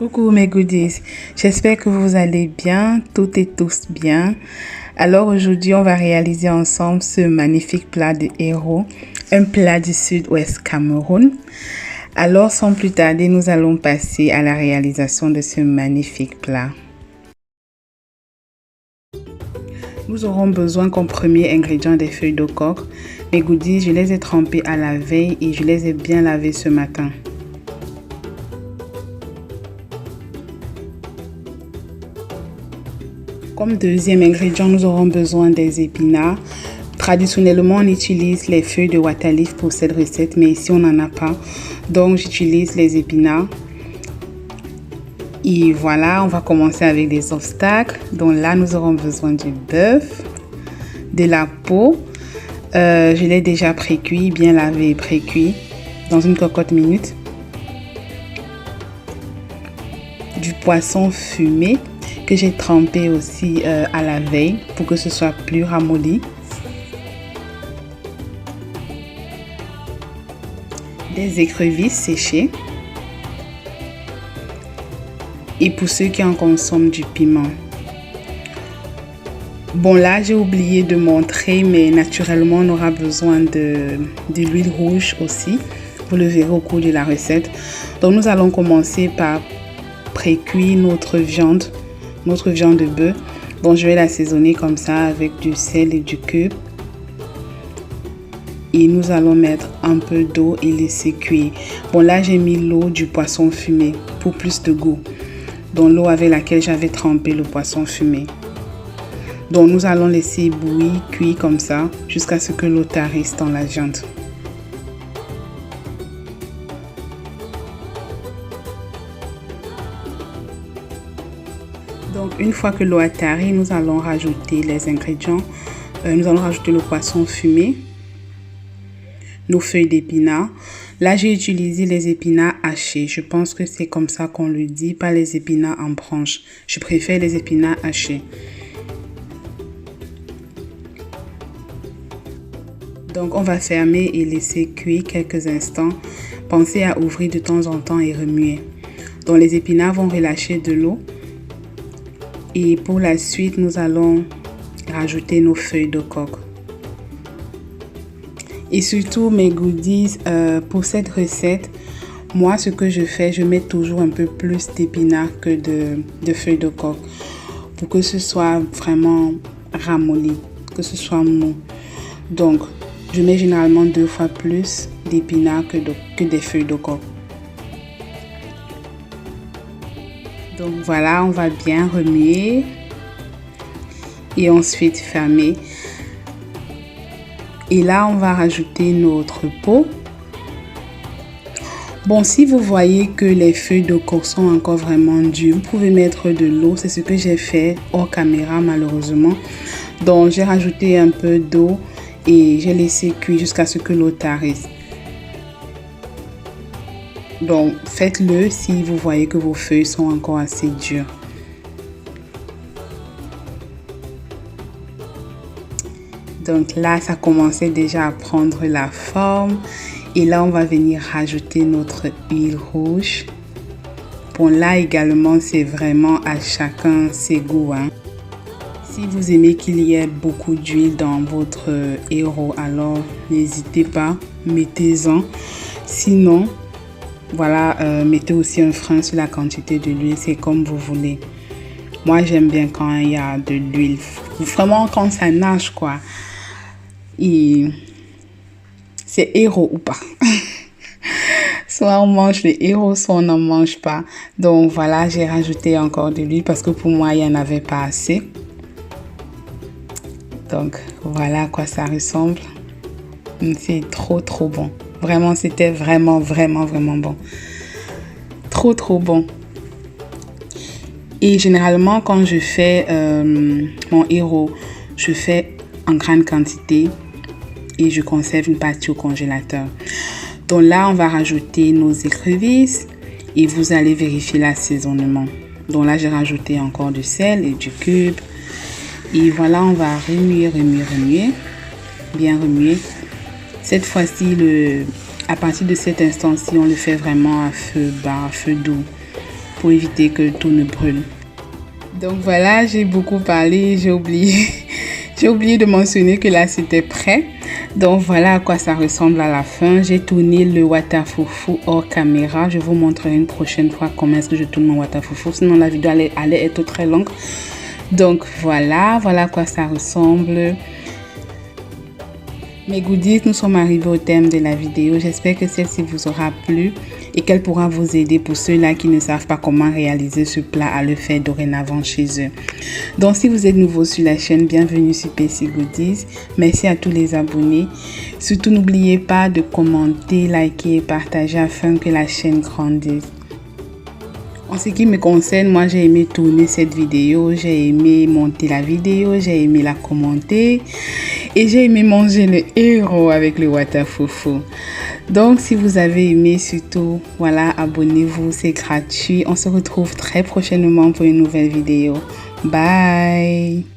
Coucou mes goodies, j'espère que vous allez bien, toutes et tous bien. Alors aujourd'hui, on va réaliser ensemble ce magnifique plat de héros, un plat du sud-ouest Cameroun. Alors sans plus tarder, nous allons passer à la réalisation de ce magnifique plat. Nous aurons besoin comme premier ingrédient des feuilles de coque. Mes goodies, je les ai trempées à la veille et je les ai bien lavées ce matin. Comme deuxième ingrédient, nous aurons besoin des épinards. Traditionnellement, on utilise les feuilles de waterleaf pour cette recette, mais ici on n'en a pas. Donc j'utilise les épinards. Et voilà, on va commencer avec des obstacles. Donc là, nous aurons besoin du bœuf, de la peau. Je l'ai déjà pré-cuit, bien lavé et pré-cuit dans une cocotte minute. Du poisson fumé que j'ai trempé aussi à la veille pour que ce soit plus ramolli. Des écrevisses séchées. Et pour ceux qui en consomment, du piment. Bon, là j'ai oublié de montrer, mais naturellement on aura besoin de l'huile rouge aussi. Vous le verrez au cours de la recette. Donc nous allons commencer par pré-cuire notre viande de bœuf. Bon, je vais l'assaisonner comme ça avec du sel et du cube. Et nous allons mettre un peu d'eau et laisser cuire. Bon, là j'ai mis l'eau du poisson fumé pour plus de goût. Donc l'eau avec laquelle j'avais trempé le poisson fumé. Donc nous allons laisser bouillir, cuire comme ça jusqu'à ce que l'eau tarisse dans la viande. Donc une fois que l'eau a tari, nous allons rajouter les ingrédients. Nous allons rajouter le poisson fumé, nos feuilles d'épinards. Là j'ai utilisé les épinards hachés. Je pense que c'est comme ça qu'on le dit, pas les épinards en branches. Je préfère les épinards hachés. Donc on va fermer et laisser cuire quelques instants. Pensez à ouvrir de temps en temps et remuer. Donc les épinards vont relâcher de l'eau. Et pour la suite, nous allons rajouter nos feuilles de coque. Et surtout mes goodies, pour cette recette, moi ce que je fais, je mets toujours un peu plus d'épinards que de feuilles de coque. Pour que ce soit vraiment ramolli, que ce soit mou. Donc je mets généralement 2 fois plus d'épinards que des feuilles de coque. Donc voilà, on va bien remuer et ensuite fermer. Et là, on va rajouter notre peau. Bon, si vous voyez que les feuilles de coque sont encore vraiment dures, vous pouvez mettre de l'eau. C'est ce que j'ai fait hors caméra malheureusement. Donc j'ai rajouté un peu d'eau et j'ai laissé cuire jusqu'à ce que l'eau tarisse. Donc faites-le si vous voyez que vos feuilles sont encore assez dures. Donc là, ça commençait déjà à prendre la forme. Et là, on va venir rajouter notre huile rouge. Bon, là également, c'est vraiment à chacun ses goûts, hein. Si vous aimez qu'il y ait beaucoup d'huile dans votre héros, alors n'hésitez pas, mettez-en. Sinon, voilà, mettez aussi un frein sur la quantité de l'huile, c'est comme vous voulez. Moi, j'aime bien quand il y a de l'huile, vraiment quand ça nage, quoi. Et c'est héros ou pas. Soit on mange le héros, soit on n'en mange pas. Donc voilà, j'ai rajouté encore de l'huile parce que pour moi, il n'y en avait pas assez. Donc voilà à quoi ça ressemble. C'est trop bon. Vraiment, c'était vraiment bon. Trop bon. Et généralement, quand je fais mon héros, je fais en grande quantité et je conserve une partie au congélateur. Donc là, on va rajouter nos écrevisses et vous allez vérifier l'assaisonnement. Donc là, j'ai rajouté encore du sel et du cube. Et voilà, on va remuer, bien remuer. Cette fois-ci, à partir de cet instant-ci, on le fait vraiment à feu bas, à feu doux. pour éviter que tout ne brûle. Donc voilà, j'ai beaucoup parlé, j'ai oublié de mentionner que là c'était prêt. Donc voilà à quoi ça ressemble à la fin. J'ai tourné le Watafufu hors caméra. Je vous montrerai une prochaine fois comment est-ce que je tourne mon Watafufu. Sinon la vidéo allait être très longue. Donc voilà à quoi ça ressemble. Mes goodies, nous sommes arrivés au terme de la vidéo. J'espère que celle-ci vous aura plu et qu'elle pourra vous aider pour ceux-là qui ne savent pas comment réaliser ce plat à le faire dorénavant chez eux. Donc si vous êtes nouveau sur la chaîne, bienvenue sur PC Goodies. Merci à tous les abonnés. Surtout n'oubliez pas de commenter, liker et partager afin que la chaîne grandisse. En ce qui me concerne, moi j'ai aimé tourner cette vidéo, j'ai aimé monter la vidéo, j'ai aimé la commenter et j'ai aimé manger le héros avec le Watafufu. Donc si vous avez aimé, surtout voilà, abonnez-vous, c'est gratuit. On se retrouve très prochainement pour une nouvelle vidéo. Bye!